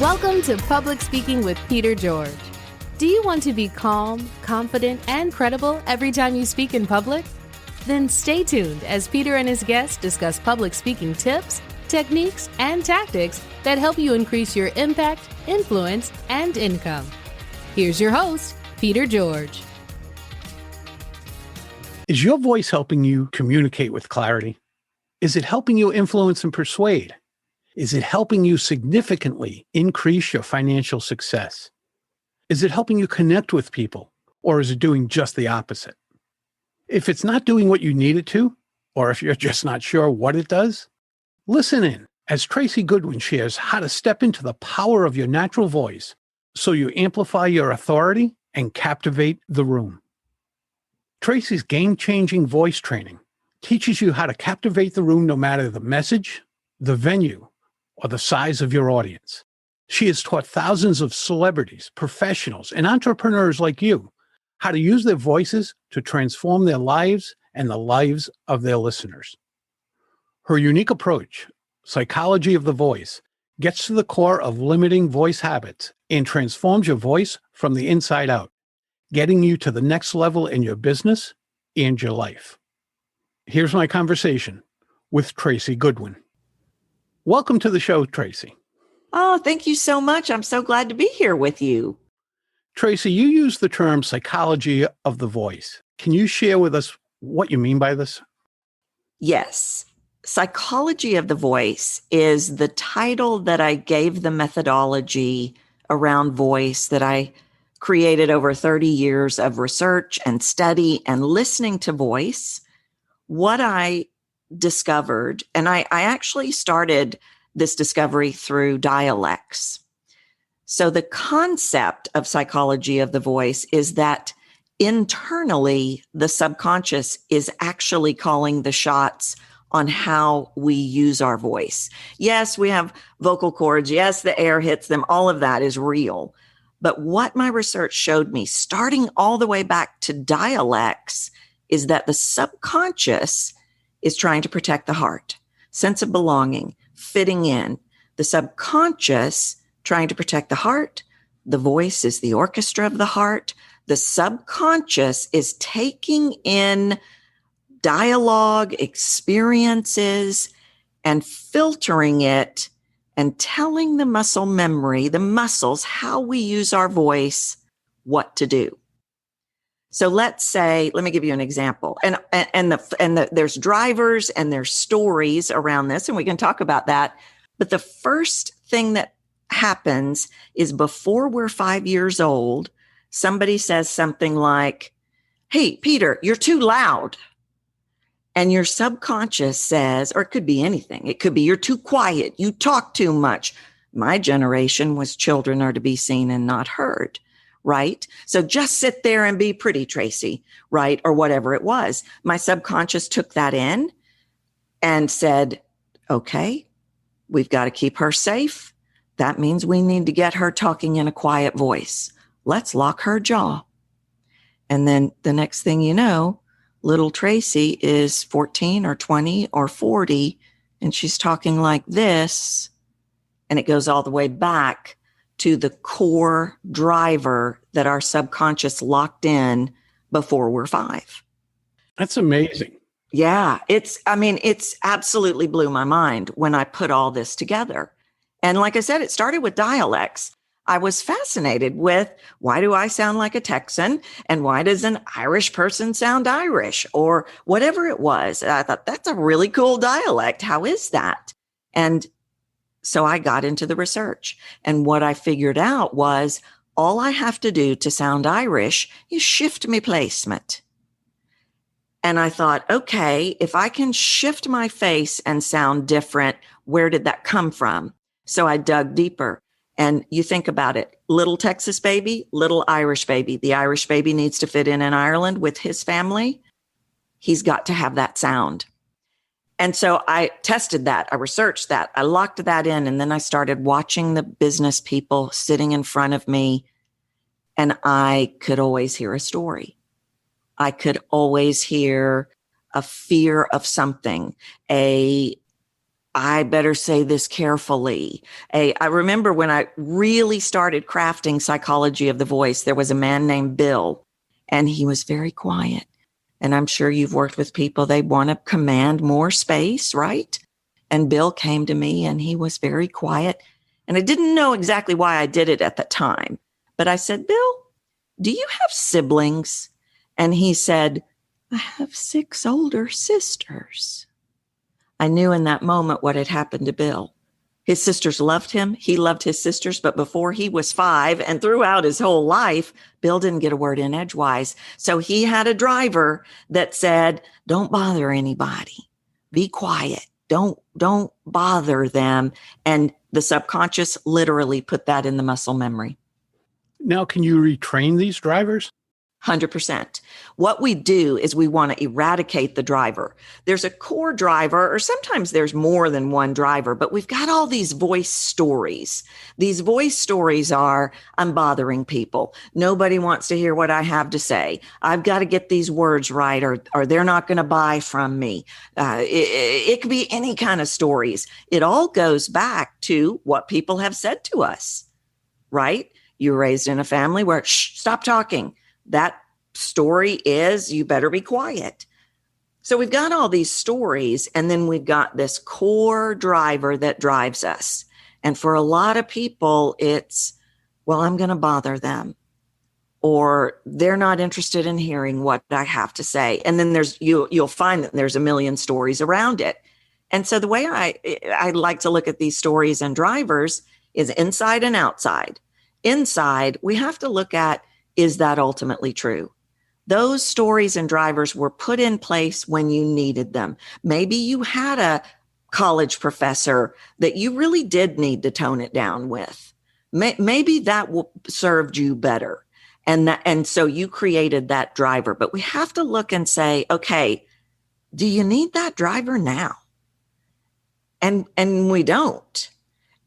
Welcome to Public Speaking with Peter George. Do you want to be calm, confident, and credible every time you speak in public? Then stay tuned as Peter and his guests discuss public speaking tips, techniques, and tactics that help you increase your impact, influence, and income. Here's your host, Peter George. Is your voice helping you communicate with clarity? Is it helping you influence and persuade? Is it helping you significantly increase your financial success? Is it helping you connect with people, or is it doing just the opposite? If it's not doing what you need it to, or if you're just not sure what it does, listen in as Tracy Goodwin shares how to step into the power of your natural voice so you amplify your authority and captivate the room. Tracy's game-changing voice training teaches you how to captivate the room no matter the message, the venue, or the size of your audience. She has taught thousands of celebrities, professionals, and entrepreneurs like you how to use their voices to transform their lives and the lives of their listeners. Her unique approach, psychology of the voice, gets to the core of limiting voice habits and transforms your voice from the inside out, getting you to the next level in your business and your life. Here's my conversation with Tracy Goodwin. Welcome to the show, Tracy. Oh, thank you so much. I'm so glad to be here with you. Tracy, you use the term psychology of the voice. Can you share with us what you mean by this? Yes. Psychology of the voice is the title that I gave the methodology around voice that I created over 30 years of research and study and listening to voice. What I discovered, and I actually started this discovery through dialects. So the concept of psychology of the voice is that internally, the subconscious is actually calling the shots on how we use our voice. Yes, we have vocal cords. Yes, the air hits them. All of that is real. But what my research showed me, starting all the way back to dialects, is that the subconscious is trying to protect the heart, sense of belonging, fitting in. The subconscious trying to protect the heart. The voice is the orchestra of the heart. The subconscious is taking in dialogue, experiences, and filtering it and telling the muscle memory, the muscles, how we use our voice, what to do. So let's say, let me give you an example. There's drivers and there's stories around this, and we can talk about that. But the first thing that happens is before we're 5 years old, somebody says something like, "Hey, Peter, you're too loud." And your subconscious says, or it could be anything. It could be, "You're too quiet. You talk too much." My generation was children are to be seen and not heard. Right? So just sit there and be pretty, Tracy, right? Or whatever it was. My subconscious took that in and said, okay, we've got to keep her safe. That means we need to get her talking in a quiet voice. Let's lock her jaw. And then the next thing you know, little Tracy is 14 or 20 or 40, and she's talking like this. And it goes all the way back to the core driver that our subconscious locked in before we're 5. That's amazing. Yeah, it's absolutely blew my mind when I put all this together. And like I said, it started with dialects. I was fascinated with, why do I sound like a Texan? And why does an Irish person sound Irish? Or whatever it was. I thought, that's a really cool dialect. How is that? And so I got into the research, and what I figured out was all I have to do to sound Irish is shift my placement. And I thought, okay, if I can shift my face and sound different, where did that come from? So I dug deeper, and you think about it, little Texas baby, little Irish baby. The Irish baby needs to fit in Ireland with his family. He's got to have that sound. And so I tested that. I researched that. I locked that in. And then I started watching the business people sitting in front of me. And I could always hear a story. I could always hear a fear of something, I better say this carefully. I remember when I really started crafting Psychology of the Voice, there was a man named Bill, and he was very quiet. And I'm sure you've worked with people, they want to command more space, right? And Bill came to me and he was very quiet. And I didn't know exactly why I did it at the time. But I said, Bill, do you have siblings? And he said, I have 6 older sisters. I knew in that moment what had happened to Bill. His sisters loved him. He loved his sisters. But before he was 5 and throughout his whole life, Bill didn't get a word in edgewise. So he had a driver that said, don't bother anybody. Be quiet. Don't bother them. And the subconscious literally put that in the muscle memory. Now, can you retrain these drivers? 100%. What we do is we want to eradicate the driver. There's a core driver, or sometimes there's more than one driver, but we've got all these voice stories. These voice stories are, I'm bothering people. Nobody wants to hear what I have to say. I've got to get these words right, or they're not going to buy from me. It could be any kind of stories. It all goes back to what people have said to us, right? You were raised in a family where, stop talking. That story is, you better be quiet. So we've got all these stories, and then we've got this core driver that drives us. And for a lot of people, it's, well, I'm going to bother them, or they're not interested in hearing what I have to say. And then you'll find that there's a million stories around it. And so the way I like to look at these stories and drivers is inside and outside. Inside, we have to look at, is that ultimately true? Those stories and drivers were put in place when you needed them. Maybe you had a college professor that you really did need to tone it down with. Maybe that served you better. And so you created that driver. But we have to look and say, okay, do you need that driver now? And we don't.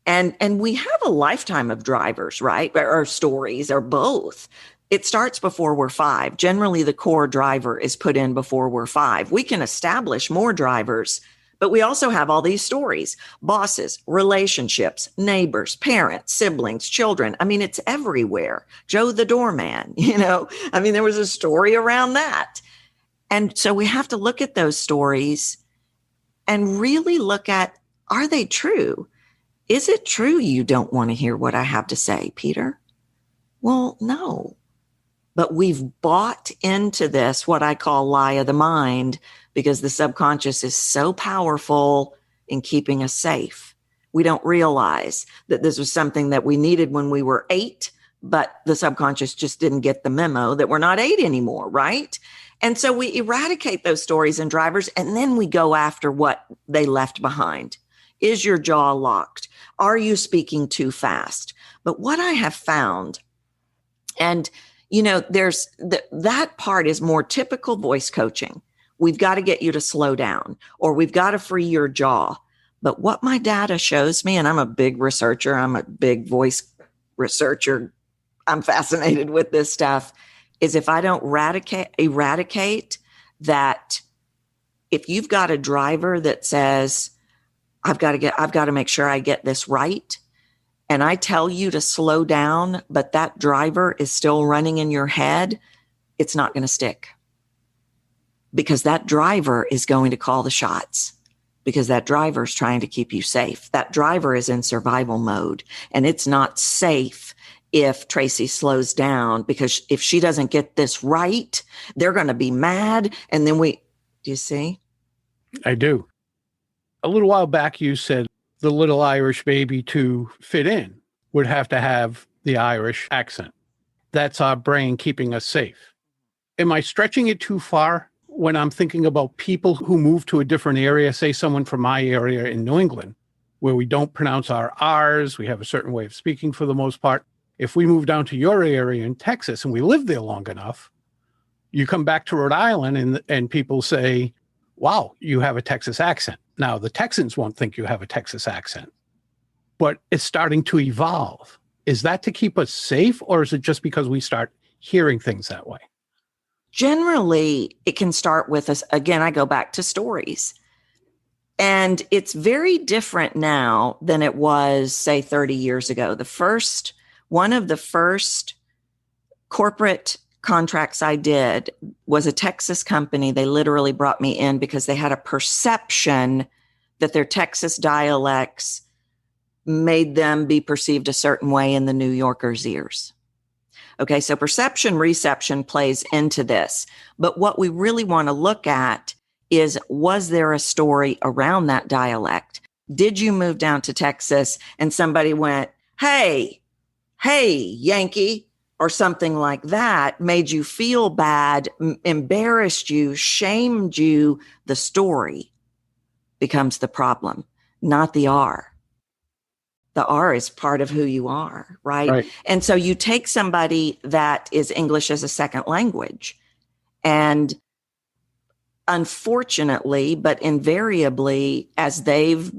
And we have a lifetime of drivers, right? Or stories, or both. It starts before we're 5. Generally, the core driver is put in before we're 5. We can establish more drivers, but we also have all these stories: bosses, relationships, neighbors, parents, siblings, children. I mean, it's everywhere. Joe the doorman, there was a story around that. And so we have to look at those stories and really look at, are they true? Is it true you don't want to hear what I have to say, Peter? Well, no. But we've bought into this, what I call lie of the mind, because the subconscious is so powerful in keeping us safe. We don't realize that this was something that we needed when we were 8, but the subconscious just didn't get the memo that we're not 8 anymore, right? And so we eradicate those stories and drivers, and then we go after what they left behind. Is your jaw locked? Are you speaking too fast? But what I have found, and there's that part is more typical voice coaching. We've got to get you to slow down, or we've got to free your jaw. But what my data shows me, and I'm a big researcher, I'm a big voice researcher, I'm fascinated with this stuff, is if I don't eradicate that, if you've got a driver that says, I've got to make sure I get this right, and I tell you to slow down, but that driver is still running in your head, it's not going to stick. Because that driver is going to call the shots, because that driver is trying to keep you safe. That driver is in survival mode, and it's not safe if Tracy slows down, because if she doesn't get this right, they're going to be mad. And then do you see? I do. A little while back, you said the little Irish baby to fit in would have to have the Irish accent. That's our brain keeping us safe. Am I stretching it too far when I'm thinking about people who move to a different area, say someone from my area in New England, where we don't pronounce our R's, we have a certain way of speaking for the most part. If we move down to your area in Texas and we live there long enough, you come back to Rhode Island and people say, wow, you have a Texas accent. Now, the Texans won't think you have a Texas accent, but it's starting to evolve. Is that to keep us safe, or is it just because we start hearing things that way? Generally, it can start with us. Again, I go back to stories. And it's very different now than it was, say, 30 years ago. One of the first corporate contracts I did was a Texas company. They literally brought me in because they had a perception that their Texas dialects made them be perceived a certain way in the New Yorkers' ears. Okay, so perception, reception plays into this. But what we really want to look at is, was there a story around that dialect? Did you move down to Texas and somebody went, hey, Yankee, or something like that, made you feel bad, embarrassed you, shamed you? The story becomes the problem, not the R. The R is part of who you are, right? And so you take somebody that is English as a second language, and unfortunately, but invariably, as they've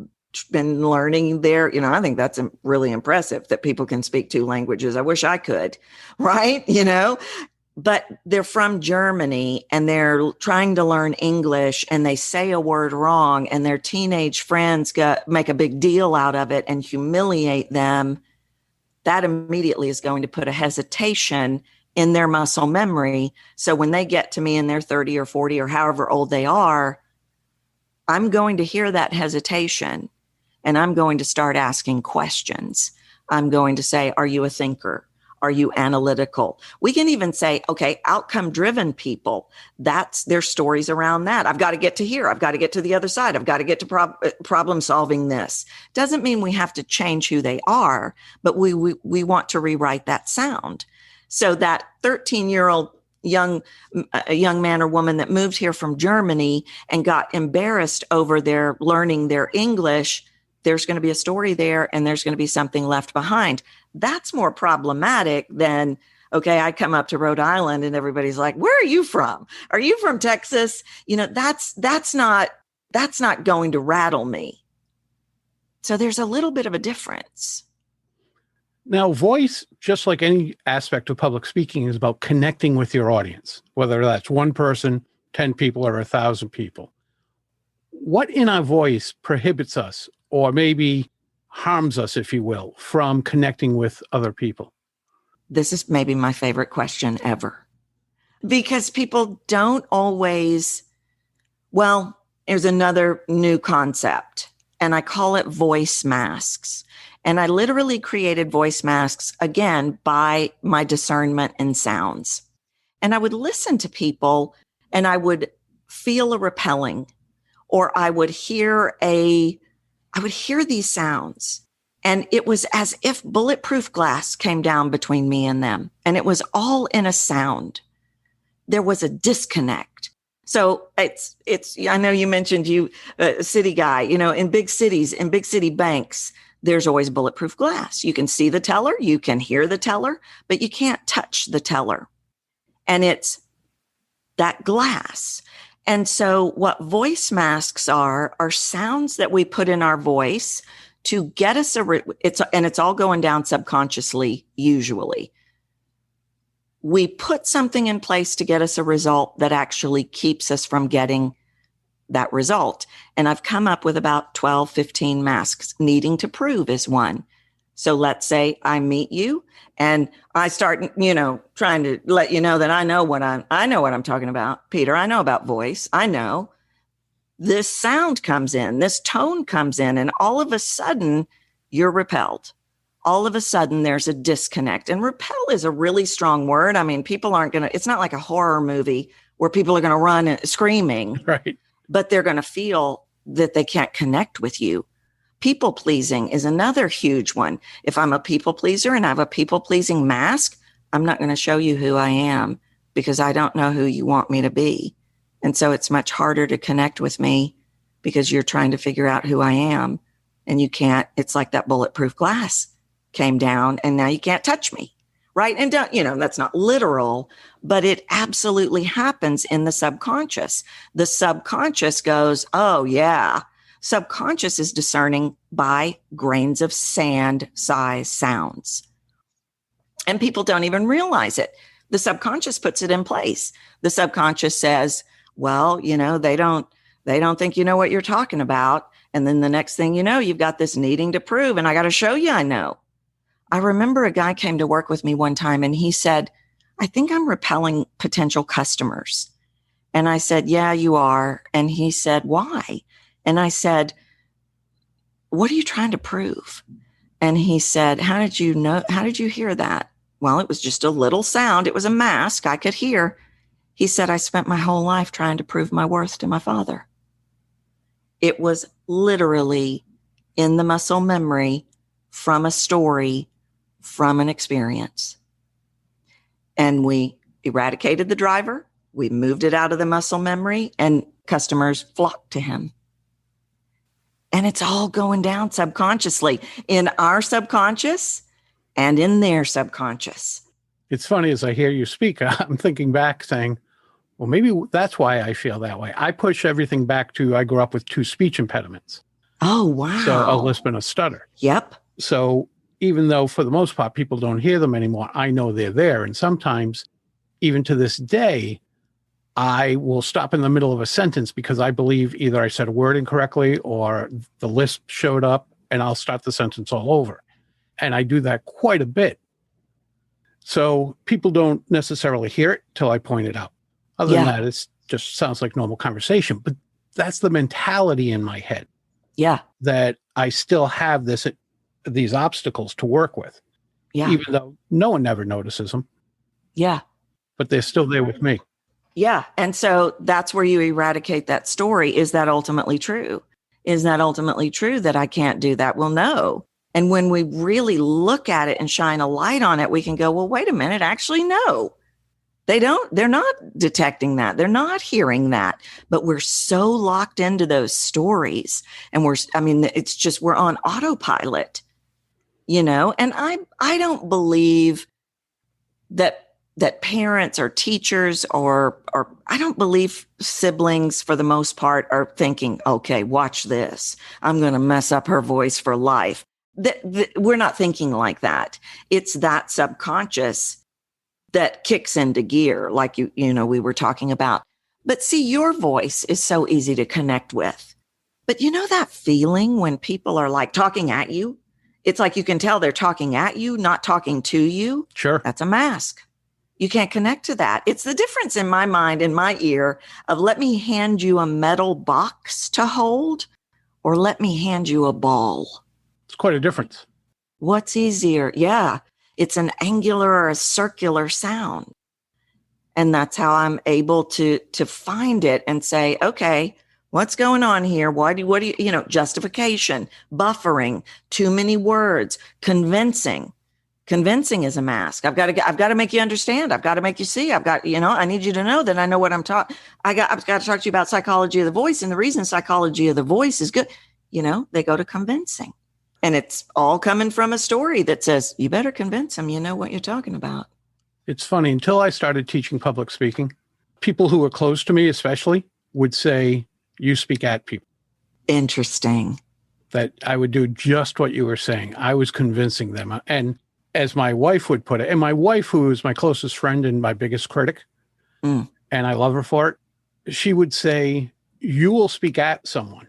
been learning I think that's really impressive that people can speak 2 languages. I wish I could, right? But they're from Germany and they're trying to learn English, and they say a word wrong, and their teenage friends make a big deal out of it and humiliate them. That immediately is going to put a hesitation in their muscle memory. So when they get to me and they're 30 or 40 or however old they are, I'm going to hear that hesitation, and I'm going to start asking questions. I'm going to say, are you a thinker? Are you analytical? We can even say, okay, outcome-driven people, that's their stories around that. I've got to get to here. I've got to get to the other side. I've got to get to problem solving this. Doesn't mean we have to change who they are, but we want to rewrite that sound. So that 13-year-old young man or woman that moved here from Germany and got embarrassed over their learning their English, there's going to be a story there, and there's going to be something left behind. That's more problematic than, okay, I come up to Rhode Island and everybody's like, where are you from? Are you from Texas? That's not going to rattle me. So there's a little bit of a difference. Now, voice, just like any aspect of public speaking, is about connecting with your audience, whether that's one person, 10 people, or 1,000 people. What in our voice prohibits us, or maybe harms us, if you will, from connecting with other people? This is maybe my favorite question ever, because people don't always, there's another new concept, and I call it voice masks. And I literally created voice masks, again, by my discernment in sounds. And I would listen to people and I would feel a repelling, or I would hear these sounds. And it was as if bulletproof glass came down between me and them. And it was all in a sound. There was a disconnect. So it's, I know you mentioned city guy, in big cities, in big city banks, there's always bulletproof glass. You can see the teller, you can hear the teller, but you can't touch the teller. And it's that glass. And so what voice masks are sounds that we put in our voice to get us it's all going down subconsciously, usually. We put something in place to get us a result that actually keeps us from getting that result. And I've come up with about 12, 15 masks. Needing to prove is one. So let's say I meet you and I start, trying to let you know that I know what I'm talking about. Peter, I know about voice. I know this sound comes in, this tone comes in, and all of a sudden you're repelled. All of a sudden there's a disconnect. And repel is a really strong word. I mean, people it's not like a horror movie where people are going to run screaming. Right. But they're going to feel that they can't connect with you. People pleasing is another huge one. If I'm a people pleaser and I have a people pleasing mask, I'm not going to show you who I am because I don't know who you want me to be. And so it's much harder to connect with me because you're trying to figure out who I am and you can't. It's like that bulletproof glass came down and now you can't touch me. Right. And that's not literal, but it absolutely happens in the subconscious. The subconscious goes, oh, yeah. Subconscious is discerning by grains of sand size sounds. And people don't even realize it. The subconscious puts it in place. The subconscious says, well, they don't think you know what you're talking about. And then the next thing you know, you've got this needing to prove, and I got to show you I know. I remember a guy came to work with me one time and he said, I think I'm repelling potential customers. And I said, yeah, you are. And he said, why? And I said, what are you trying to prove? And he said, how did you hear that? Well, it was just a little sound. It was a mask I could hear. He said, I spent my whole life trying to prove my worth to my father. It was literally in the muscle memory from a story, from an experience. And we eradicated the driver. We moved it out of the muscle memory, and customers flocked to him. And it's all going down subconsciously in our subconscious and in their subconscious. It's funny, as I hear you speak, I'm thinking back saying, well, maybe that's why I feel that way. I push everything back to, I grew up with 2 speech impediments. Oh, wow. So a lisp and a stutter. Yep. So even though for the most part, people don't hear them anymore, I know they're there. And sometimes, even to this day, I will stop in the middle of a sentence because I believe either I said a word incorrectly or the lisp showed up, and I'll start the sentence all over. And I do that quite a bit. So people don't necessarily hear it till I point it out. Other than that, it just sounds like normal conversation. But that's the mentality in my head. Yeah. That I still have these obstacles to work with. Yeah. Even though no one ever notices them. Yeah. But they're still there with me. Yeah. And so that's where you eradicate that story. Is that ultimately true? Is that ultimately true that I can't do that? Well, no. And when we really look at it and shine a light on it, we can go, well, wait a minute, actually, no. They're not detecting that. They're not hearing that, but we're so locked into those stories, and it's just, we're on autopilot, and I don't believe that parents or teachers or I don't believe siblings for the most part are thinking, okay, watch this. I'm going to mess up her voice for life. We're not thinking like that. It's that subconscious that kicks into gear, like we were talking about. But see, your voice is so easy to connect with. But that feeling when people are like talking at you? It's like you can tell they're talking at you, not talking to you. Sure. That's a mask. You can't connect to that. It's the difference in my mind, in my ear, of let me hand you a metal box to hold, or let me hand you a ball. It's quite a difference. What's easier? Yeah. It's an angular or a circular sound. And that's how I'm able to find it and say, okay, what's going on here? What do you, justification, buffering, too many words, convincing. Convincing is a mask. I've got to make you understand. I've got to make you see. I need you to know that I know what I'm talking. I've got to talk to you about psychology of the voice. And the reason psychology of the voice is good, they go to convincing. And it's all coming from a story that says, you better convince them you know what you're talking about. It's funny, until I started teaching public speaking, people who were close to me especially would say, you speak at people. Interesting. That I would do just what you were saying. I was convincing them. And as my wife would put it, and my wife, who is my closest friend and my biggest critic, and I love her for it, she would say, you will speak at someone.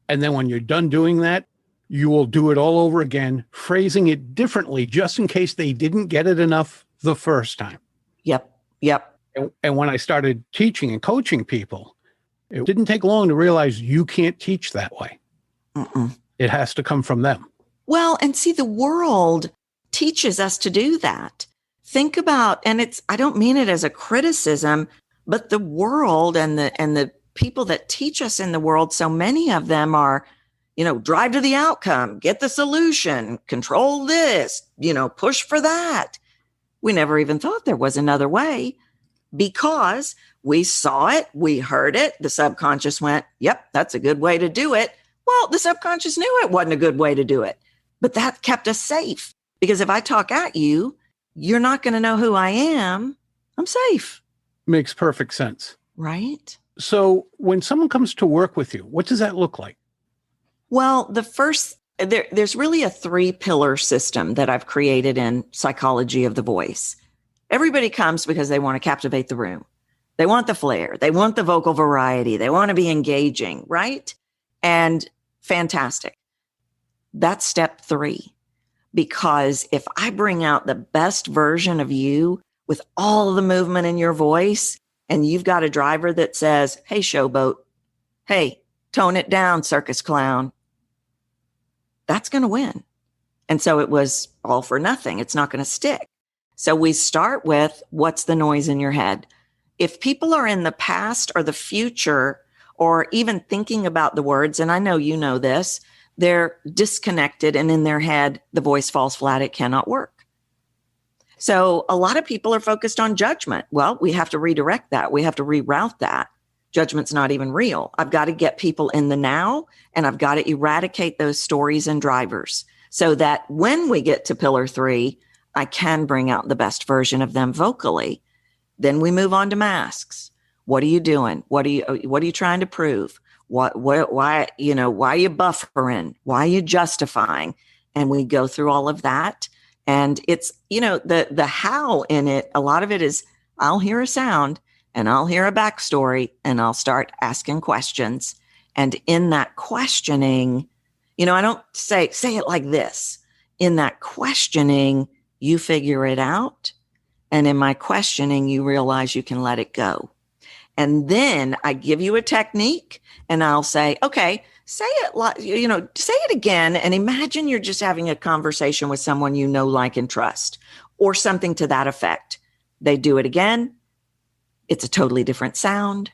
And then when you're done doing that, you will do it all over again, phrasing it differently, just in case they didn't get it enough the first time. Yep. And when I started teaching and coaching people, it didn't take long to realize you can't teach that way. It has to come from them. Well, and see, the world teaches us to do that. Think about, and I don't mean it as a criticism, but the world and the people that teach us in the world, so many of them are, drive to the outcome, get the solution, control this, push for that. We never even thought there was another way because we saw it, we heard it, the subconscious went, yep, that's a good way to do it. Well, the subconscious knew it wasn't a good way to do it, but that kept us safe. Because if I talk at you, you're not going to know who I am. I'm safe. Makes perfect sense. Right? So when someone comes to work with you, what does that look like? Well, there's really a 3-pillar system that I've created in psychology of the voice. Everybody comes because they want to captivate the room. They want the flair. They want the vocal variety. They want to be engaging, right? And fantastic. That's step 3. Because if I bring out the best version of you with all the movement in your voice, and you've got a driver that says, hey, showboat, hey, tone it down, circus clown, that's going to win. And so it was all for nothing. It's not going to stick. So we start with, what's the noise in your head? If people are in the past or the future, or even thinking about the words, and I know you know this, they're disconnected, and in their head, the voice falls flat. It cannot work. So a lot of people are focused on judgment. Well, we have to redirect that. We have to reroute that. Judgment's not even real. I've got to get people in the now, and I've got to eradicate those stories and drivers so that when we get to pillar 3, I can bring out the best version of them vocally. Then we move on to masks. What are you doing? What are you trying to prove? Why are you buffering? Why are you justifying? And we go through all of that. And it's, the how in it, a lot of it is, I'll hear a sound and I'll hear a backstory and I'll start asking questions. And in that questioning, I don't say it like this. In that questioning, you figure it out. And in my questioning, you realize you can let it go. And then I give you a technique and I'll say, okay, say it again. And imagine you're just having a conversation with someone you know, like, and trust, or something to that effect. They do it again. It's a totally different sound.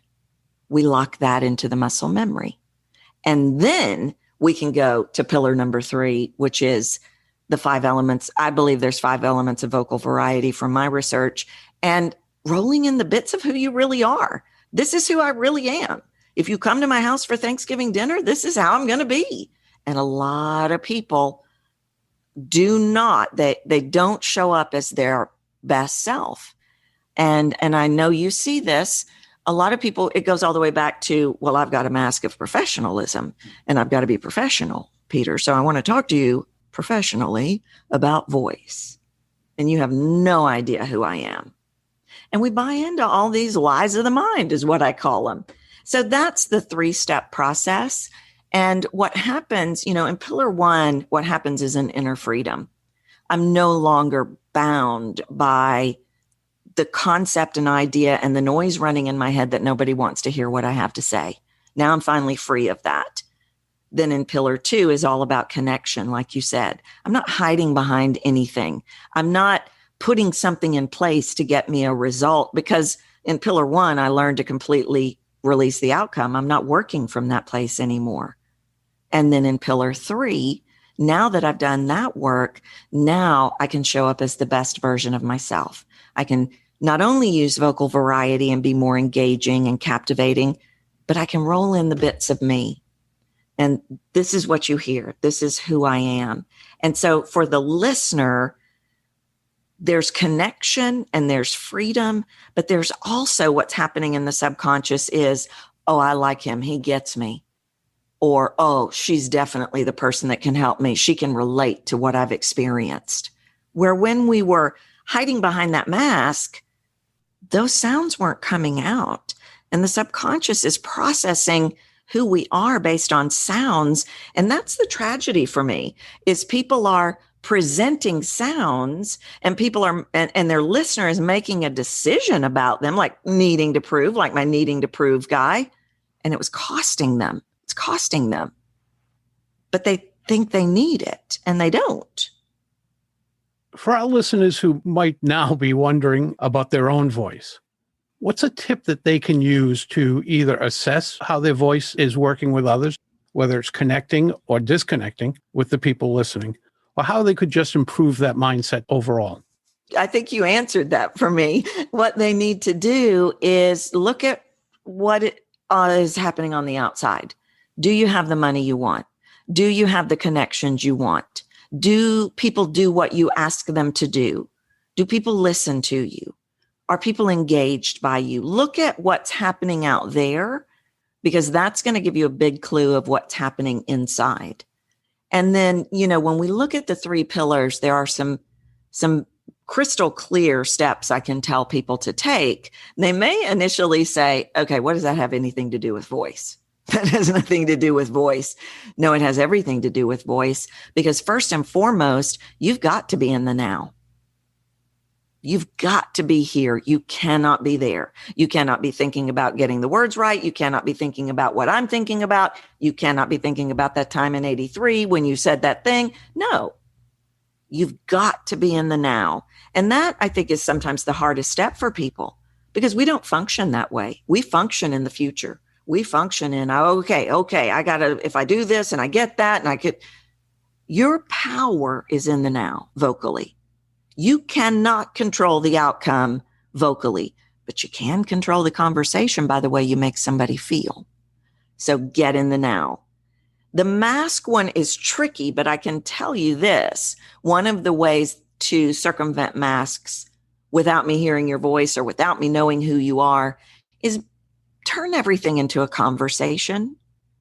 We lock that into the muscle memory. And then we can go to pillar number 3, which is the 5 elements. I believe there's 5 elements of vocal variety from my research, and rolling in the bits of who you really are. This is who I really am. If you come to my house for Thanksgiving dinner, this is how I'm going to be. And a lot of people do not, they don't show up as their best self. And I know you see this. A lot of people, it goes all the way back to, well, I've got a mask of professionalism and I've got to be professional, Peter. So I want to talk to you professionally about voice. And you have no idea who I am. And we buy into all these lies of the mind is what I call them. So that's the 3-step process. And what happens, in pillar 1, what happens is an inner freedom. I'm no longer bound by the concept and idea and the noise running in my head that nobody wants to hear what I have to say. Now I'm finally free of that. Then in pillar 2 is all about connection. Like you said, I'm not hiding behind anything. I'm not putting something in place to get me a result, because in pillar 1, I learned to completely release the outcome. I'm not working from that place anymore. And then in pillar 3, now that I've done that work, now I can show up as the best version of myself. I can not only use vocal variety and be more engaging and captivating, but I can roll in the bits of me. And this is what you hear. This is who I am. And so for the listener, there's connection and there's freedom, but there's also what's happening in the subconscious is, oh, I like him. He gets me. Or, oh, she's definitely the person that can help me. She can relate to what I've experienced. Where when we were hiding behind that mask, those sounds weren't coming out. And the subconscious is processing who we are based on sounds. And that's the tragedy for me, is people are presenting sounds and people are, and their listener is making a decision about them, like needing to prove, like my needing to prove guy. And it was costing them. It's costing them. But they think they need it and they don't. For our listeners who might now be wondering about their own voice, what's a tip that they can use to either assess how their voice is working with others, whether it's connecting or disconnecting with the people listening, or how they could just improve that mindset overall? I think you answered that for me. What they need to do is look at what is happening on the outside. Do you have the money you want? Do you have the connections you want? Do people do what you ask them to do? Do people listen to you? Are people engaged by you? Look at what's happening out there, because that's going to give you a big clue of what's happening inside. And then, when we look at the 3 pillars, there are some crystal clear steps I can tell people to take, they may initially say, okay, what does that have anything to do with voice? That has nothing to do with voice. No, it has everything to do with voice, because first and foremost, you've got to be in the now. You've got to be here. You cannot be there. You cannot be thinking about getting the words right. You cannot be thinking about what I'm thinking about. You cannot be thinking about that time in 83 when you said that thing. No, you've got to be in the now. And that, I think, is sometimes the hardest step for people, because we don't function that way. We function in the future. We function in, okay, I gotta, if I do this and I get that and I could, your power is in the now vocally. You cannot control the outcome vocally, but you can control the conversation by the way you make somebody feel. So get in the now. The mask one is tricky, but I can tell you this. One of the ways to circumvent masks without me hearing your voice or without me knowing who you are is turn everything into a conversation.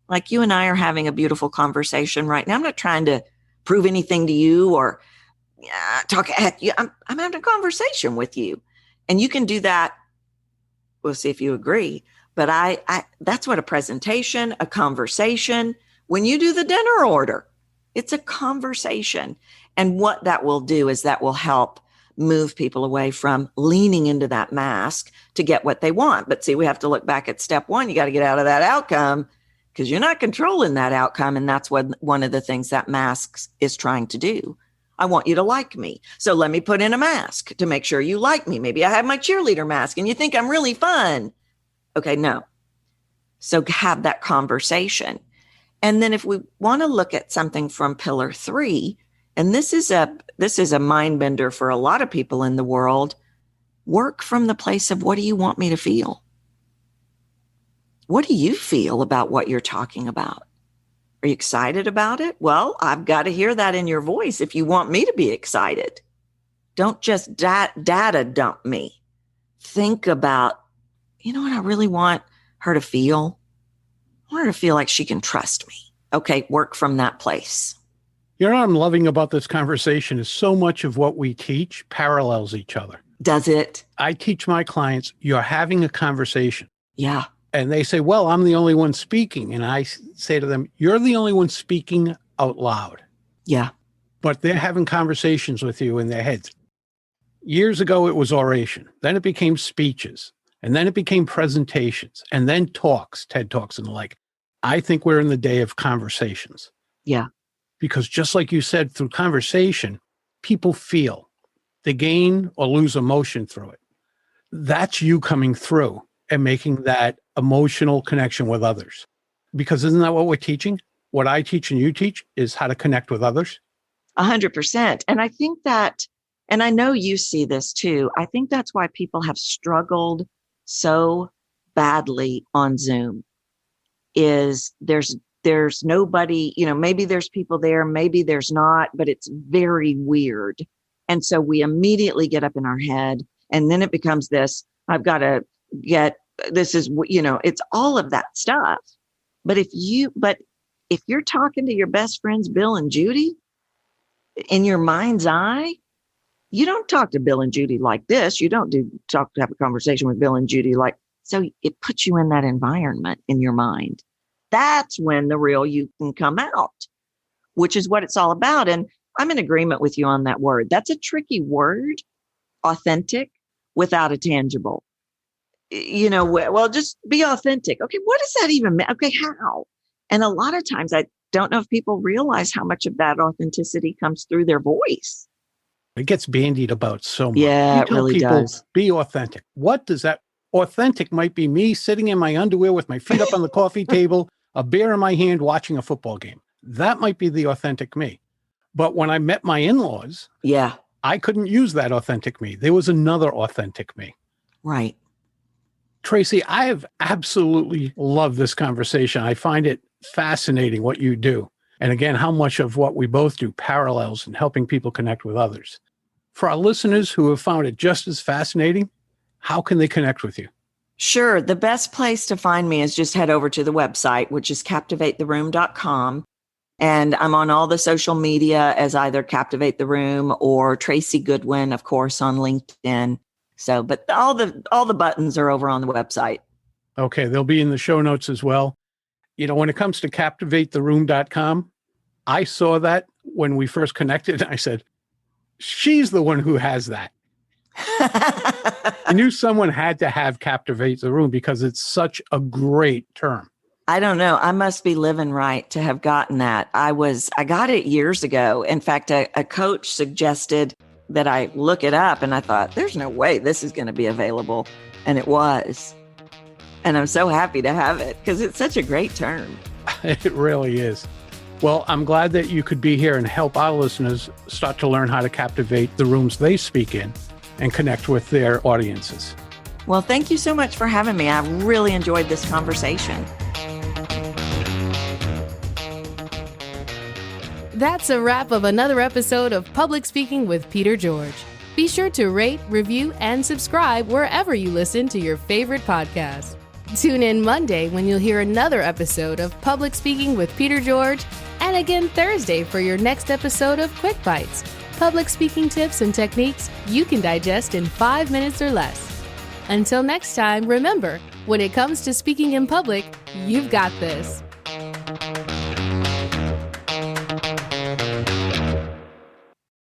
Like you and I are having a beautiful conversation right now. I'm not trying to prove anything to you or talk at you. I'm having a conversation with you. And you can do that. We'll see if you agree. But I that's what a presentation, a conversation, when you do the dinner order, it's a conversation. And what that will do is that will help move people away from leaning into that mask to get what they want. But see, we have to look back at step one. You got to get out of that outcome because you're not controlling that outcome. And that's what one of the things that masks is trying to do. I want you to like me. So let me put in a mask to make sure you like me. Maybe I have my cheerleader mask and you think I'm really fun. Okay, no. So have that conversation. And then if we want to look at something from pillar 3, and this is a mind bender for a lot of people in the world, work from the place of, what do you want me to feel? What do you feel about what you're talking about? Are you excited about it? Well, I've got to hear that in your voice if you want me to be excited. Don't just data dump me. Think about, you know what I really want her to feel? I want her to feel like she can trust me. Okay, work from that place. You know what I'm loving about this conversation is so much of what we teach parallels each other. Does it? I teach my clients, you're having a conversation. Yeah. And they say, well, I'm the only one speaking. And I say to them, you're the only one speaking out loud. Yeah. But they're having conversations with you in their heads. Years ago, it was oration. Then it became speeches. And then it became presentations. And then talks, TED Talks and the like. I think we're in the day of conversations. Yeah. Because just like you said, through conversation, people feel. They gain or lose emotion through it. That's you coming through and making that emotional connection with others. Because isn't that what we're teaching? What I teach and you teach is how to connect with others. 100%. And I think that, and I know you see this too, I think that's why people have struggled so badly on Zoom, is there's nobody, maybe there's people there, maybe there's not, but it's very weird. And so we immediately get up in our head, and then it becomes this, I've got to get, this is, it's all of that stuff. But if you're talking to your best friends, Bill and Judy, in your mind's eye, you don't talk to Bill and Judy like this. You don't have a conversation with Bill and Judy so it puts you in that environment in your mind. That's when the real you can come out, which is what it's all about. And I'm in agreement with you on that word. That's a tricky word, authentic, without a tangible. Well, just be authentic. Okay, what does that even mean? Okay, how? And a lot of times I don't know if people realize how much of that authenticity comes through their voice. It gets bandied about so much. Yeah, it really does. Be authentic. What does that? Authentic might be me sitting in my underwear with my feet up on the coffee table, a beer in my hand, watching a football game. That might be the authentic me. But when I met my in-laws, yeah, I couldn't use that authentic me. There was another authentic me. Right. Tracy, I have absolutely loved this conversation. I find it fascinating what you do. And again, how much of what we both do parallels in helping people connect with others. For our listeners who have found it just as fascinating, how can they connect with you? Sure. The best place to find me is just head over to the website, which is captivatetheroom.com. And I'm on all the social media as either Captivate the Room or Tracy Goodwin, of course, on LinkedIn. So, but all the buttons are over on the website. Okay, they'll be in the show notes as well. When it comes to captivatetheroom.com, I saw that when we first connected. I said, she's the one who has that. I knew someone had to have Captivate the Room because it's such a great term. I don't know. I must be living right to have gotten that. I got it years ago. In fact, a coach suggested that I look it up, and I thought, there's no way this is going to be available. And it was. And I'm so happy to have it because it's such a great term. It really is. Well, I'm glad that you could be here and help our listeners start to learn how to captivate the rooms they speak in and connect with their audiences. Well, thank you so much for having me. I really enjoyed this conversation. That's a wrap of another episode of Public Speaking with Peter George. Be sure to rate, review, and subscribe wherever you listen to your favorite podcast. Tune in Monday when you'll hear another episode of Public Speaking with Peter George, and again Thursday for your next episode of Quick Bites, public speaking tips and techniques you can digest in 5 minutes or less. Until next time, remember, when it comes to speaking in public, you've got this.